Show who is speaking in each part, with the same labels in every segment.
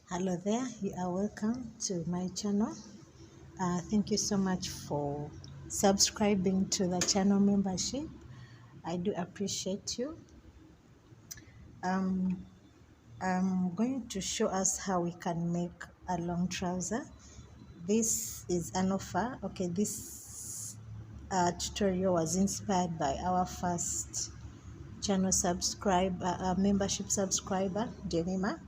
Speaker 1: Hello there, you are welcome to my channel. Thank you so much for subscribing to the channel membership. I do appreciate you. I'm going to show us how we can make a long trouser. This is an offer. Okay, this tutorial was inspired by our first channel membership subscriber, Jemima,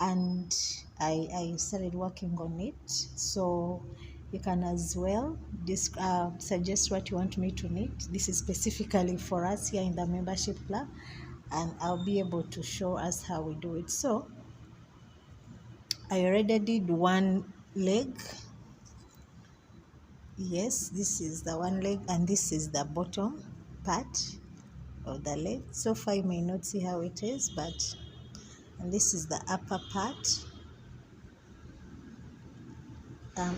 Speaker 1: and I started working on it. So you can as well suggest what you want me to knit. This is specifically for us here in the membership club, and I'll be able to show us how we do it. So I already did one leg. Yes, this is the one leg, and this is the bottom part of the leg. So far you may not see how it is, but and this is the upper part.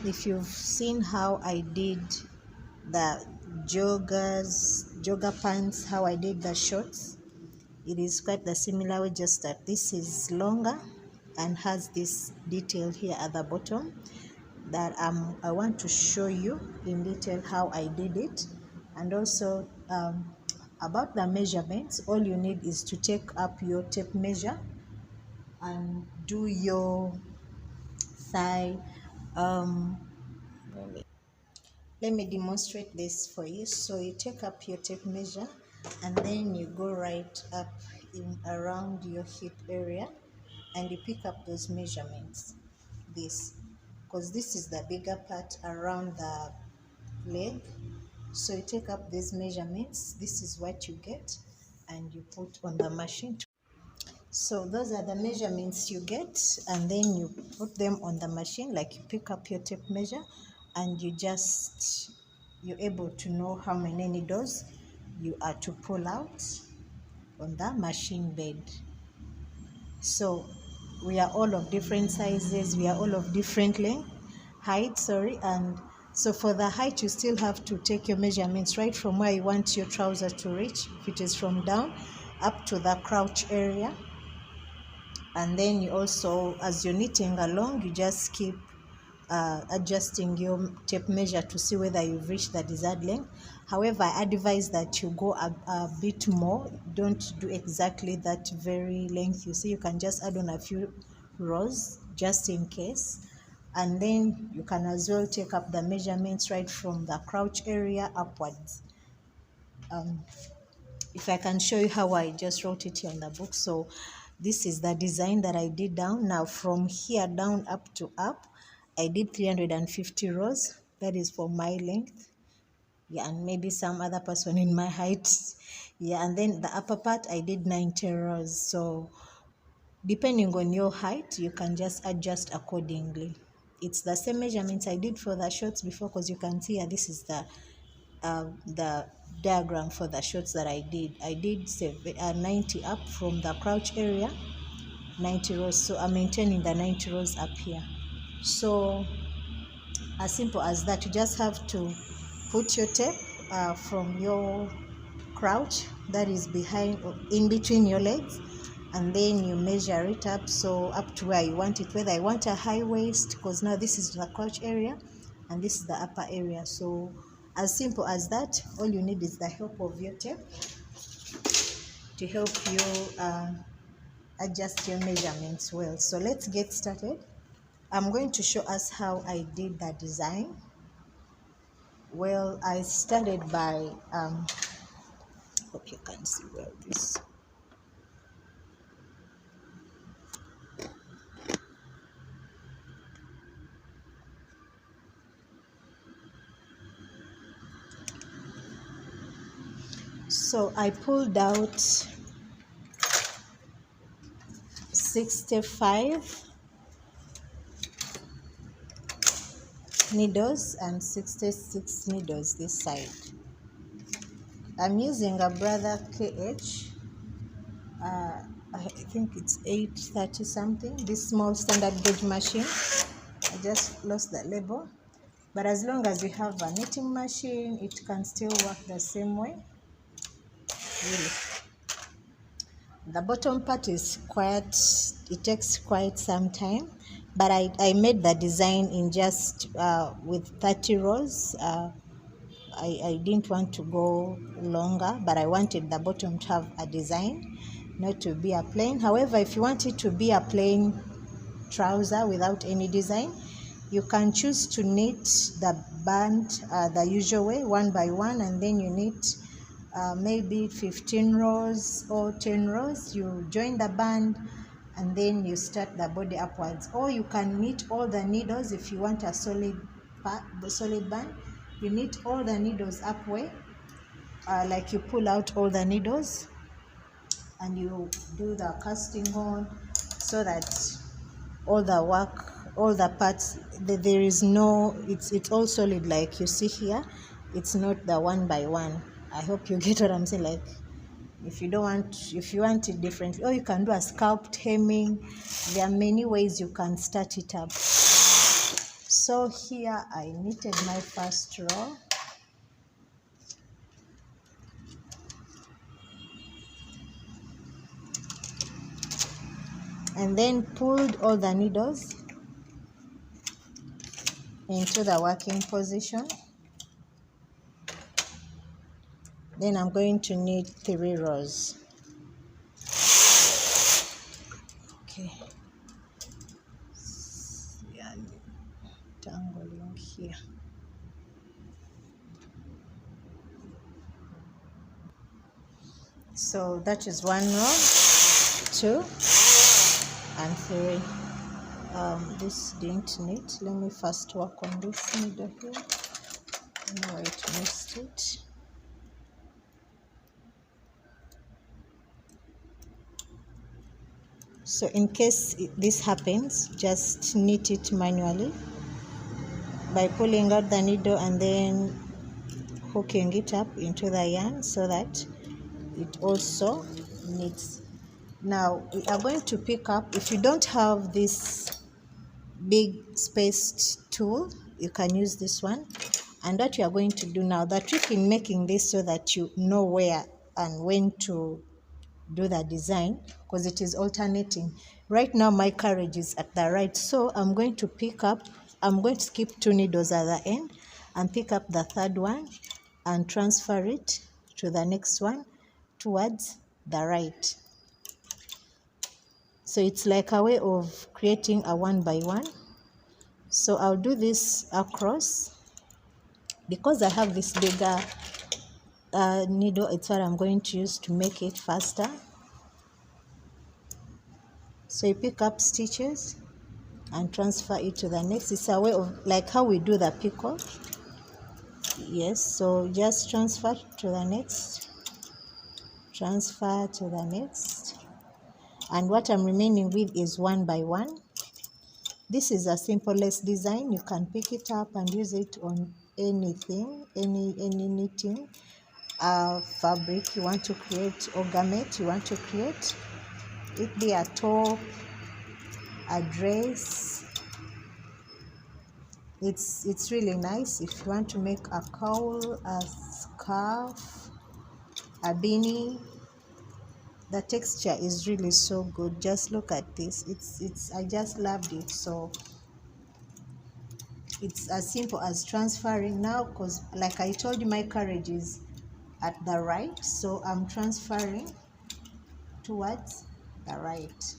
Speaker 1: If you've seen how I did the jogger pants, how I did the shorts, it is quite the similar way, just that this is longer and has this detail here at the bottom that I want to show you in detail how I did it. And also about the measurements, all you need is to take up your tape measure and do your thigh. Let me demonstrate this for you. So you take up your tape measure and then you go right up in around your hip area and you pick up those measurements, because this is the bigger part around the leg. So you take up these measurements, this is what you get, and you put on the machine. So those are the measurements you get, and then you put them on the machine. Like, you pick up your tape measure and you're able to know how many needles you are to pull out on the machine bed. So we are all of different sizes, we are all of different height, and so for the height you still have to take your measurements right from where you want your trouser to reach, if it is from down up to the crotch area. And then you also, as you're knitting along, you just keep adjusting your tape measure to see whether you've reached the desired length. However, I advise that you go a bit more. Don't do exactly that very length. You see, you can just add on a few rows just in case. And then you can as well take up the measurements right from the crotch area upwards. If I can show you how I just wrote it here on the book. So this is the design that I did down. Now from here down up to up, I did 350 rows. That is for my length. Yeah, and maybe some other person in my height. Yeah, and then the upper part, I did 90 rows. So depending on your height, you can just adjust accordingly. It's the same measurements I did for the shorts before, because you can see here, this is the diagram for the shorts that I did. I did 90 up from the crotch area, 90 rows. So I'm maintaining the 90 rows up here. So as simple as that, you just have to put your tape from your crotch, that is behind or in between your legs, and then you measure it up, so up to where you want it, whether I want a high waist, because now this is the crotch area and this is the upper area. So as simple as that, all you need is the help of your tape to help you adjust your measurements well. So let's get started. I'm going to show us how I did the design. Well, I started by hope you can see well this. So I pulled out 65 needles and 66 needles this side. I'm using a Brother KH. I think it's 830 something. This small standard gauge machine. I just lost the label. But as long as you have a knitting machine, it can still work the same way. Really. The bottom part is it takes quite some time, but I made the design in just with 30 rows. I didn't want to go longer, but I wanted the bottom to have a design, not to be a plain. However, if you want it to be a plain trouser without any design, you can choose to knit the band the usual way, one by one, and then you knit maybe 15 rows or 10 rows. You join the band and then you start the body upwards, or you can knit all the needles. If you want a solid band, you knit all the needles upward, like you pull out all the needles and you do the casting on, so that all the work, all the parts, there is no, it's all solid like you see here. It's not the one by one. I hope you get what I'm saying. Like, if you want it differently, or you can do a scalped hemming. There are many ways you can start it up. So here I knitted my first row, and then pulled all the needles into the working position. Then I'm going to knit 3 rows. Okay. Yeah, tangling here. So that is 1 row, 2 and 3. This didn't knit. Let me first work on this needle here. No, it missed it. So in case this happens, just knit it manually by pulling out the needle and then hooking it up into the yarn so that it also knits. Now we are going to pick up, if you don't have this big spaced tool, you can use this one. And what you are going to do now, the trick in making this so that you know where and when to do the design, because it is alternating. Right now my carriage is at the right, so I'm going to skip 2 needles at the end and pick up the 3rd one and transfer it to the next one towards the right. So it's like a way of creating a 1 by 1. So I'll do this across. Because I have this bigger needle, it's what I'm going to use to make it faster. So you pick up stitches and transfer it to the next. It's a way of like how we do the picot. Yes, so just transfer to the next, transfer to the next, and what I'm remaining with is 1 by 1. This is a simple lace design. You can pick it up and use it on anything, any knitting fabric you want to create, or garment you want to create. It be a top, a dress. It's really nice. If you want to make a cowl, a scarf, a beanie, the texture is really so good. Just look at this. It's I just loved it. So it's as simple as transferring now, because like I told you, my carriage is at the right, so I'm transferring towards the right.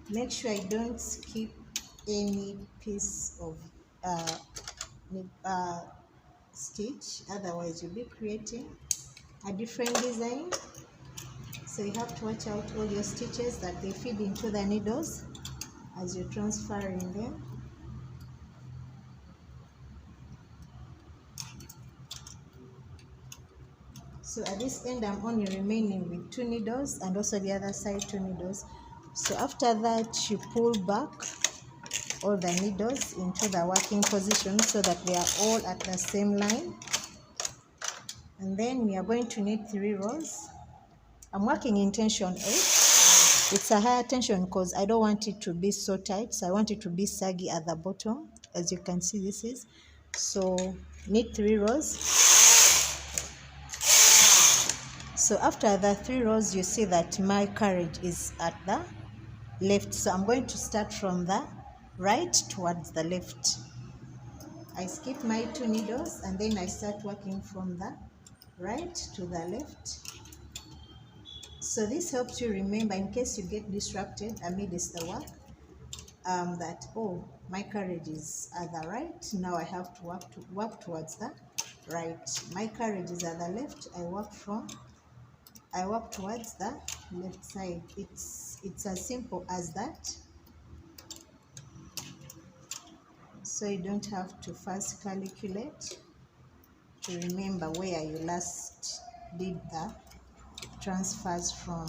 Speaker 1: Make sure I don't skip any piece of stitch, otherwise you'll be creating a different design. So you have to watch out all your stitches that they feed into the needles as you're transferring them. So at this end I'm only remaining with 2 needles, and also the other side 2 needles. So after that you pull back all the needles into the working position so that they are all at the same line, and then we are going to knit 3 rows. I'm working in tension 8. It's a higher tension because I don't want it to be so tight, so I want it to be saggy at the bottom. As you can see, this is, so knit 3 rows. So after the 3 rows, you see that my carriage is at the left, so I'm going to start from the right towards the left. I skip my 2 needles and then I start working from the right to the left. So this helps you remember, in case you get distracted amidst the work, that, oh, my carriage is at the right, now I have to work towards the right. My carriage is at the left, I work towards the left side. It's as simple as that. So you don't have to first calculate to remember where you last did the transfers from.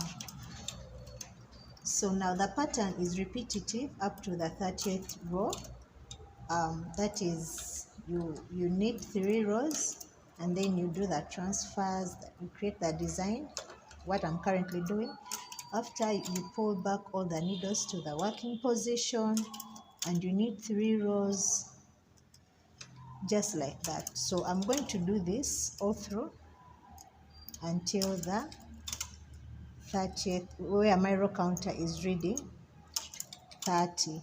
Speaker 1: So now the pattern is repetitive up to the 30th row. That is, you knit 3 rows and then you do the transfers, you create the design, what I'm currently doing. After, you pull back all the needles to the working position and you knit 3 rows just like that. So I'm going to do this all through until the 30th, where my row counter is reading 30.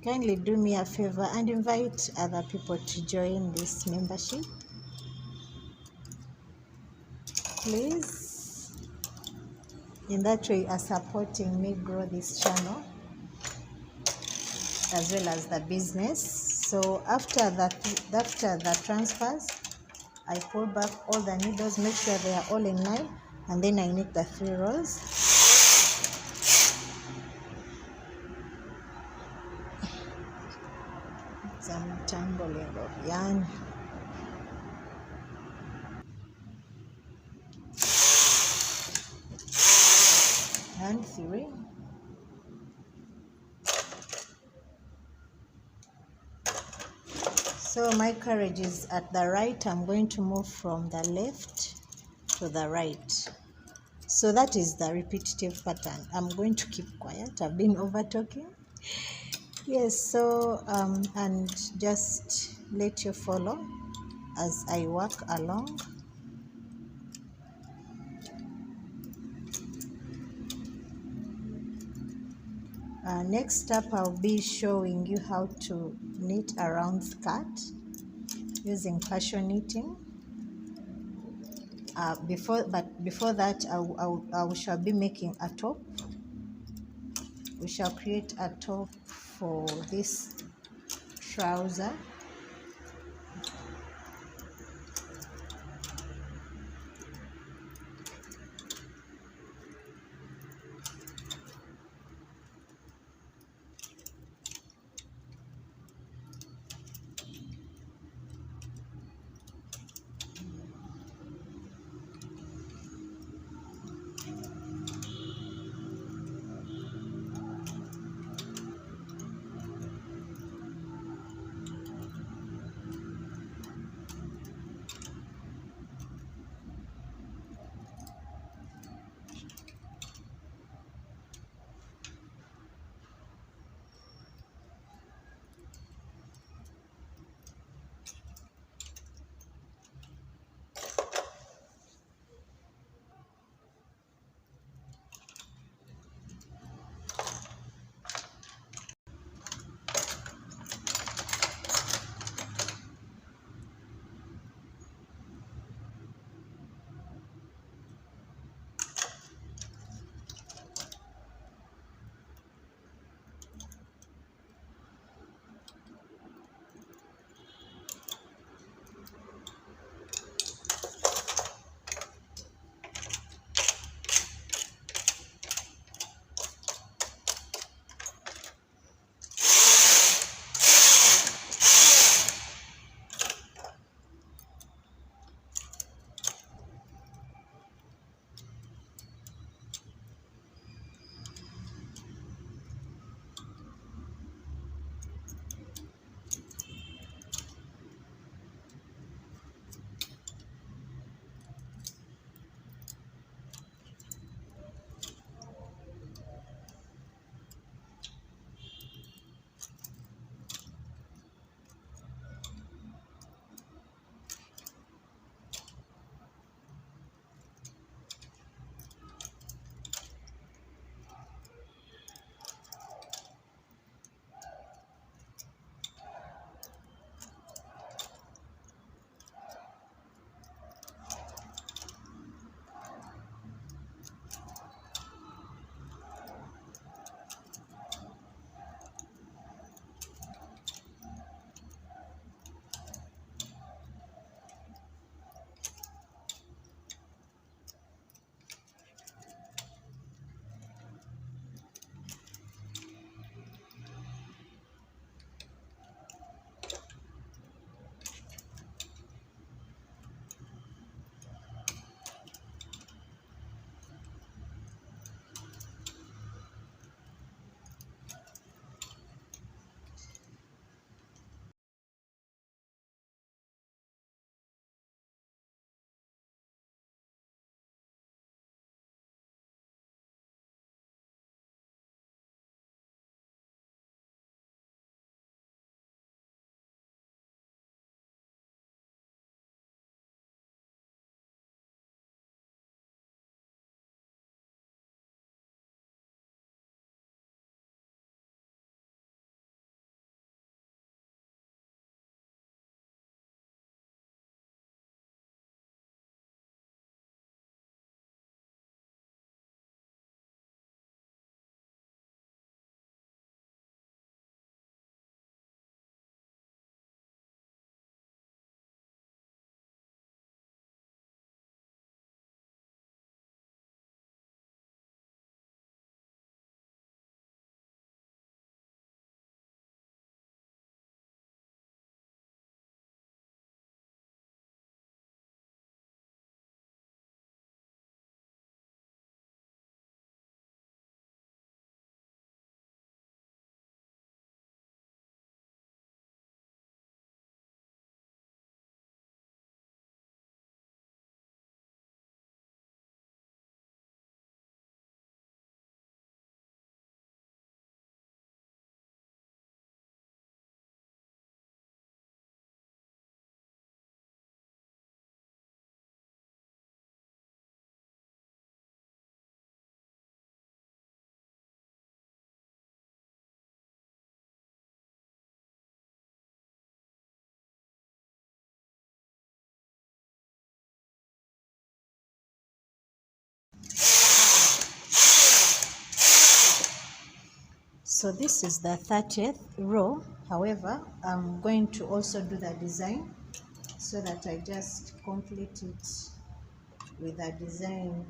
Speaker 1: Kindly do me a favor and invite other people to join this membership, please. In that way, you are supporting me grow this channel as well as the business. So after the transfers, I pull back all the needles, make sure they are all in line, and then I knit the 3 rows. Some tangling of yarn. And 3. So my carriage is at the right. I'm going to move from the left to the right. So that is the repetitive pattern. I'm going to keep quiet. I've been over talking. Yes, so and just let you follow as I work along. Next up, I'll be showing you how to knit a round skirt using fashion knitting. Before that, I shall be making a top. We shall create a top for this trouser. So this is the 30th row. However, I'm going to also do the design so that I just complete it with a design.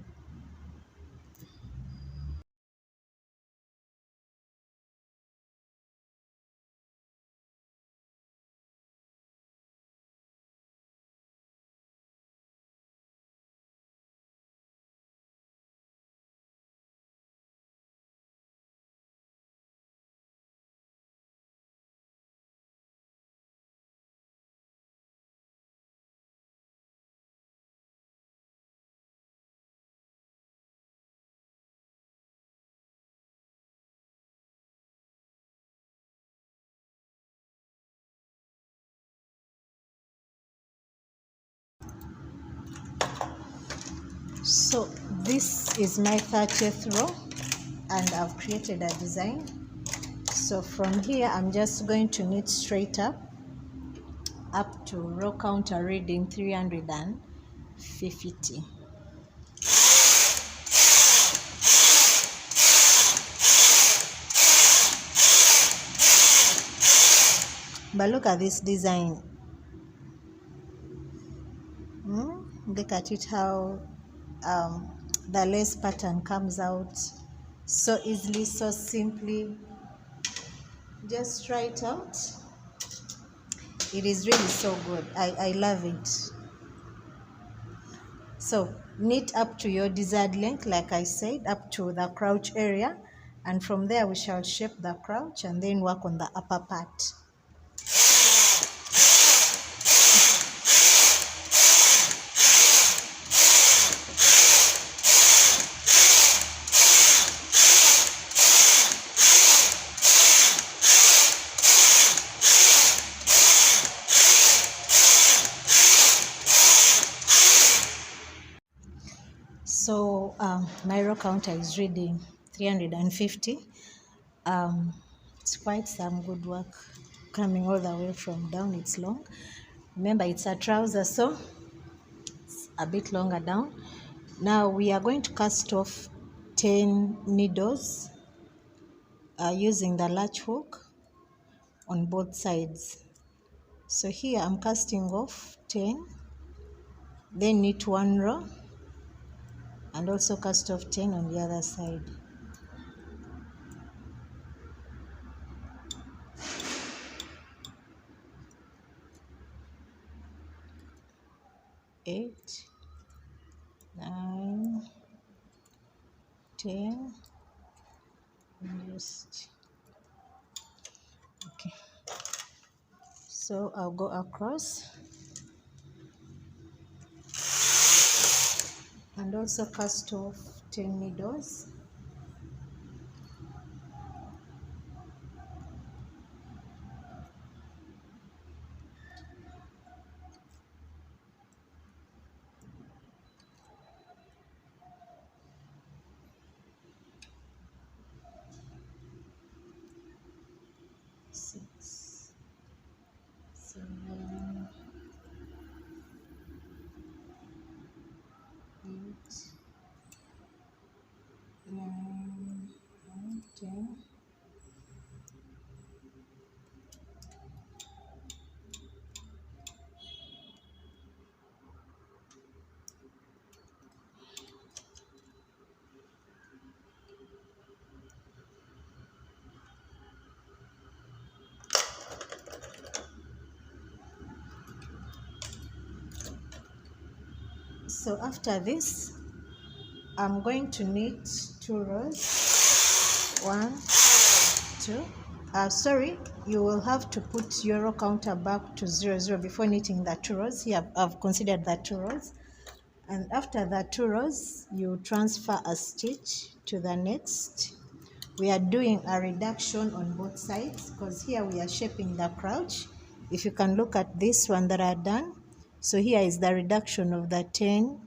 Speaker 1: So this is my 30th row and I've created a design. So from here I'm just going to knit straight up to row counter reading 350. But look at this design. Look at it, how the lace pattern comes out so easily, so simply. Just try it out. It is really so good. I love it. So knit up to your desired length, like I said, up to the crotch area, and from there we shall shape the crotch and then work on the upper part. So my row counter is reading 350. It's quite some good work coming all the way from down. It's long. Remember, it's a trouser, so it's a bit longer down. Now we are going to cast off 10 needles using the latch hook on both sides. So here I'm casting off 10, then knit one row and also cast off 10 on the other side. Eight, 9, 10, and just okay. So I'll go across and also cast off 10 needles. Six, 7, 8, 9, and 10. So after this, I'm going to knit 2 rows. 1, 2. Sorry, you will have to put your row counter back to 0, 0 before knitting the 2 rows. Here I've considered the 2 rows. And after the 2 rows, you transfer a stitch to the next. We are doing a reduction on both sides because here we are shaping the crotch. If you can look at this one that I've done. So here is the reduction of the 10,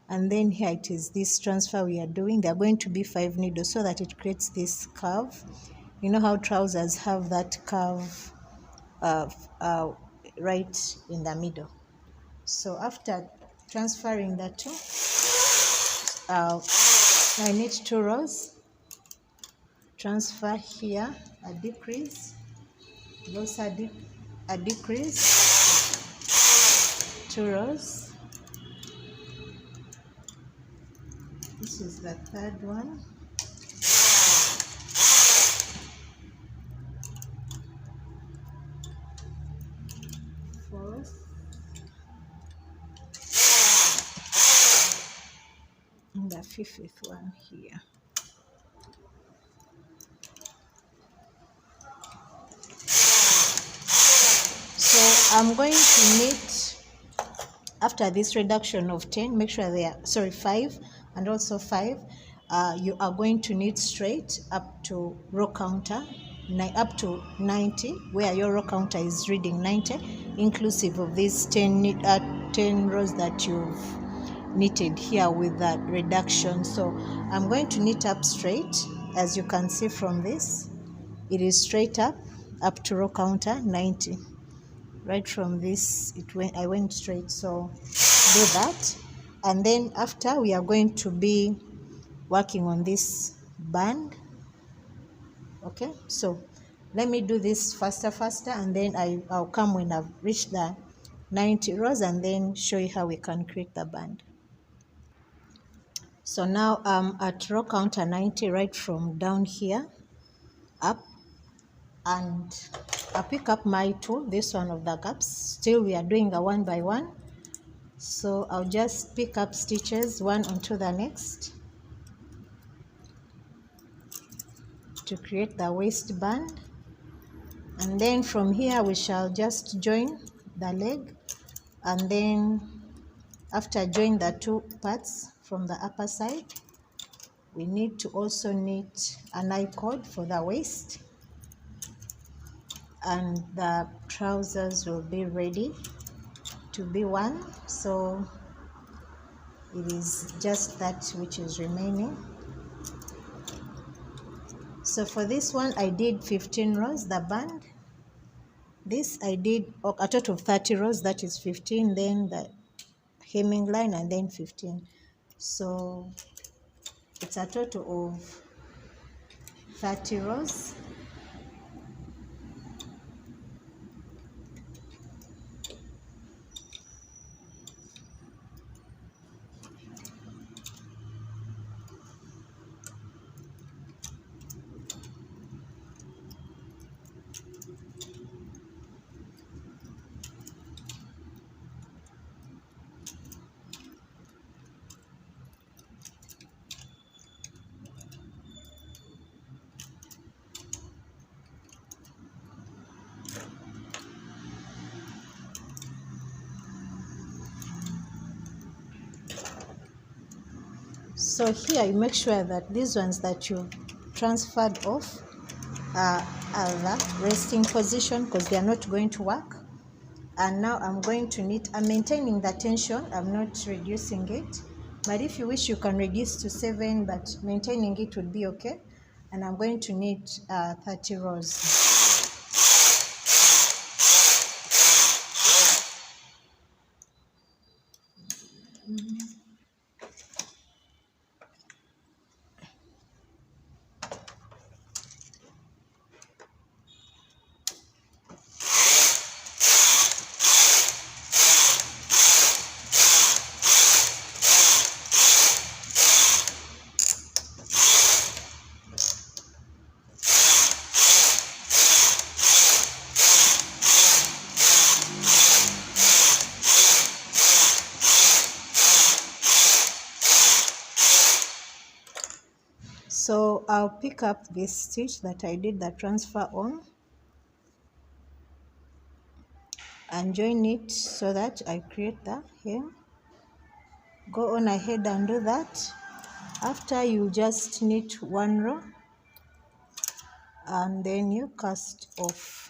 Speaker 1: and then here it is this transfer we are doing. There are going to be 5 needles so that it creates this curve. You know how trousers have that curve right in the middle. So after transferring the 2, I knit 2 rows transfer here a decrease, also a decrease, 2 rows. This is the third one. Fourth. And the fifth one here. So I'm going to knit, after this reduction of 10, make sure they are, 5 and also 5, you are going to knit straight up to row counter, up to 90, where your row counter is reading 90, inclusive of these 10 rows that you've knitted here with that reduction. So I'm going to knit up straight. As you can see from this, it is straight up to row counter 90. Right from this, I went straight. So do that, and then after, we are going to be working on this band. Okay, so let me do this faster, and then I'll come when I've reached the 90 rows and then show you how we can create the band. So now I'm at row counter 90, right from down here up, and I'll pick up my tool, this one of the gaps. Still we are doing a 1 by 1, so I'll just pick up stitches one onto the next to create the waistband, and then from here we shall just join the leg, and then after joining the two parts from the upper side, we need to also knit an eye cord for the waist, and the trousers will be ready to be worn. So it is just that which is remaining. So for this one I did 15 rows, the band. This I did a total of 30 rows, that is 15, then the hemming line, and then 15. So it's a total of 30 rows. So here you make sure that these ones that you transferred off are the resting position, because they are not going to work. And now I'm going to knit. I'm maintaining the tension, I'm not reducing it, but if you wish you can reduce to 7, but maintaining it would be okay. And I'm going to knit 30 rows. So I'll pick up this stitch that I did the transfer on and join it so that I create the hem. Go on ahead and do that. After, you just knit 1 row and then you cast off.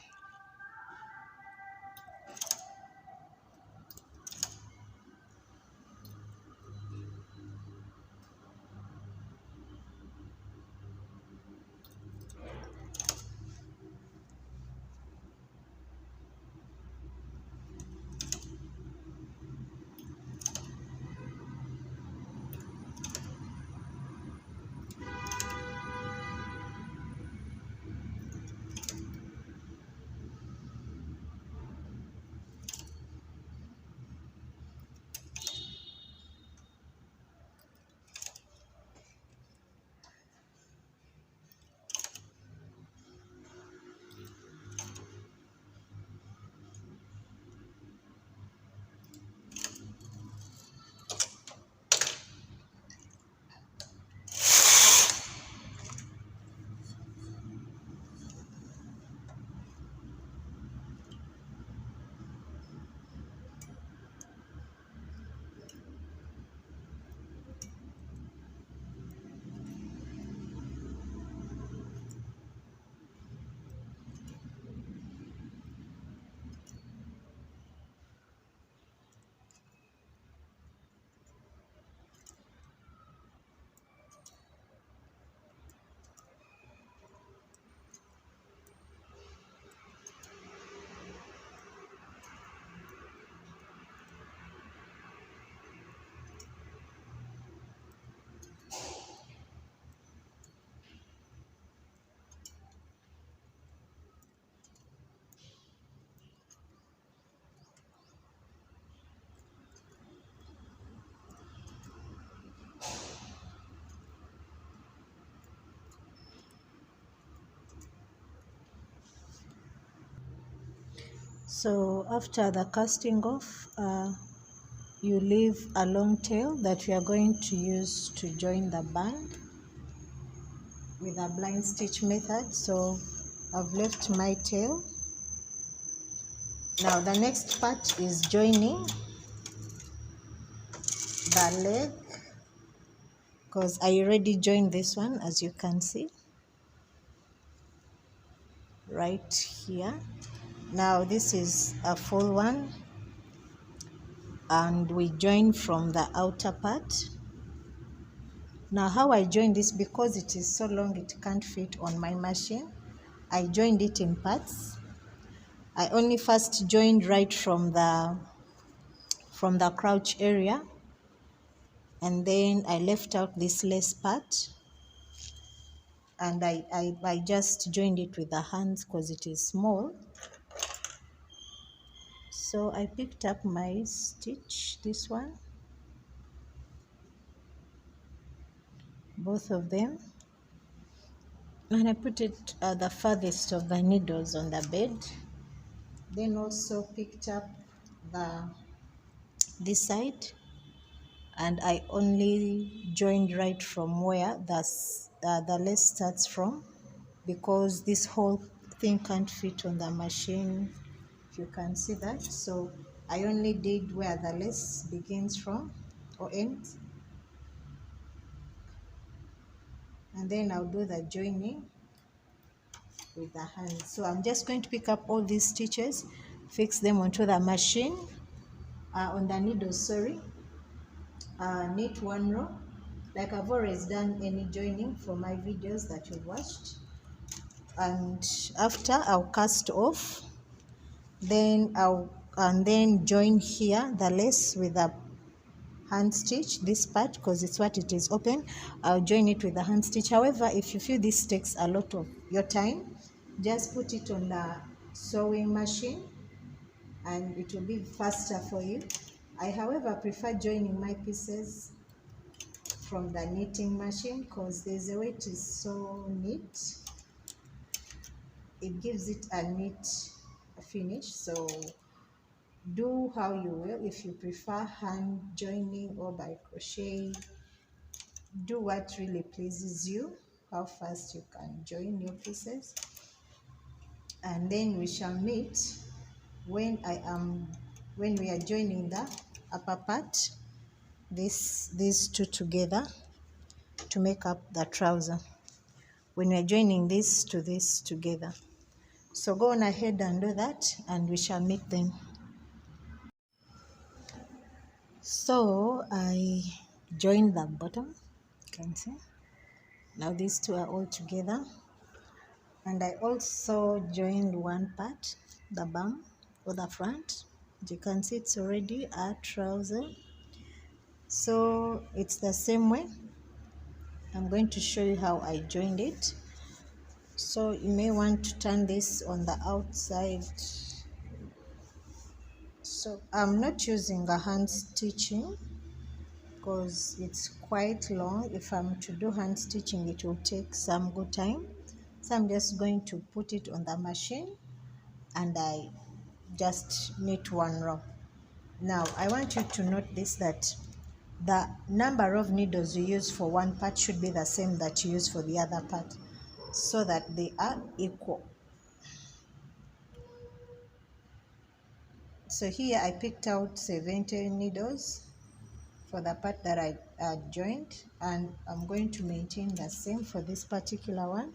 Speaker 1: So after the casting off, you leave a long tail that we are going to use to join the band with a blind stitch method. So I've left my tail. Now the next part is joining the leg, because I already joined this one, as you can see right here. Now this is a full one, and we join from the outer part. Now how I join this, because it is so long it can't fit on my machine, I joined it in parts. I only first joined right from the crotch area, and then I left out this lace part, and I just joined it with the hands because it is small. So I picked up my stitch, this one, both of them, and I put it at the farthest of the needles on the bed. Then also picked up this side, and I only joined right from where the lace starts from, because this whole thing can't fit on the machine, if you can see that. So I only did where the lace begins from or ends, and then I'll do the joining with the hand. So I'm just going to pick up all these stitches, fix them onto the machine, on the needles, sorry, knit one row like I've always done any joining for my videos that you've watched, and after I'll cast off, then then join here the lace with a hand stitch, this part, because it's what it is open. I'll join it with a hand stitch. However, if you feel this takes a lot of your time, just put it on the sewing machine and it will be faster for you. I, however, prefer joining my pieces from the knitting machine because there's a way it is so neat. It gives it a neat finish. So do how you will. If you prefer hand joining or by crochet, do what really pleases you, how fast you can join your pieces. And then we shall meet when we are joining the upper part, these two together to make up the trouser, when we are joining this to this together. So go on ahead and do that, and we shall meet then. So I joined the bottom, you can see. Now these two are all together, and I also joined one part, the bum or the front. As you can see, it's already a trouser. So it's the same way. I'm going to show you how I joined it. So you may want to turn this on the outside. So I'm not using a hand stitching because it's quite long. If I'm to do hand stitching, it will take some good time. So I'm just going to put it on the machine and I just knit one row. Now I want you to note this, that the number of needles you use for one part should be the same that you use for the other part, so that they are equal. So here I picked out 70 needles for the part that I joined, and I'm going to maintain the same for this particular one.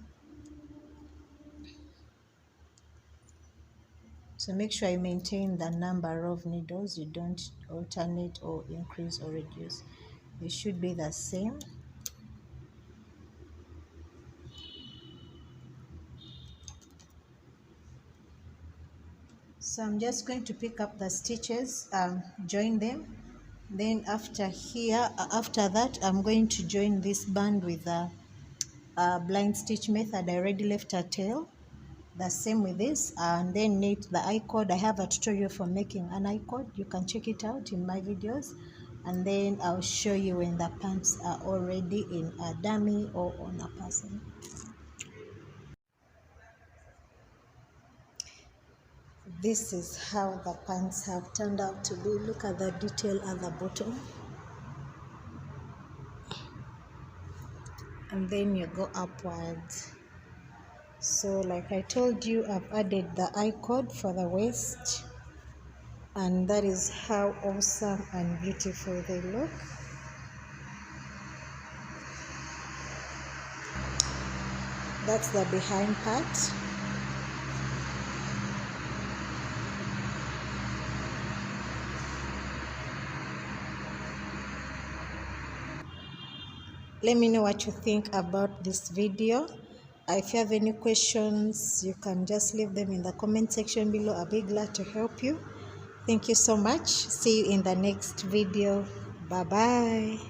Speaker 1: So make sure I maintain the number of needles, you don't alternate or increase or reduce. It should be the same. So I'm just going to pick up the stitches, join them. Then after that, I'm going to join this band with a blind stitch method. I already left a tail. The same with this, and then knit the I-cord. I have a tutorial for making an I-cord. You can check it out in my videos, and then I'll show you when the pants are already in a dummy or on a person. This is how the pants have turned out to be. Look at the detail at the bottom. And then you go upwards. So like I told you, I've added the I cord for the waist, and that is how awesome and beautiful they look. That's the behind part. Let me know what you think about this video. If you have any questions, you can just leave them in the comment section below. I'll be glad to help you. Thank you so much. See you in the next video. Bye bye.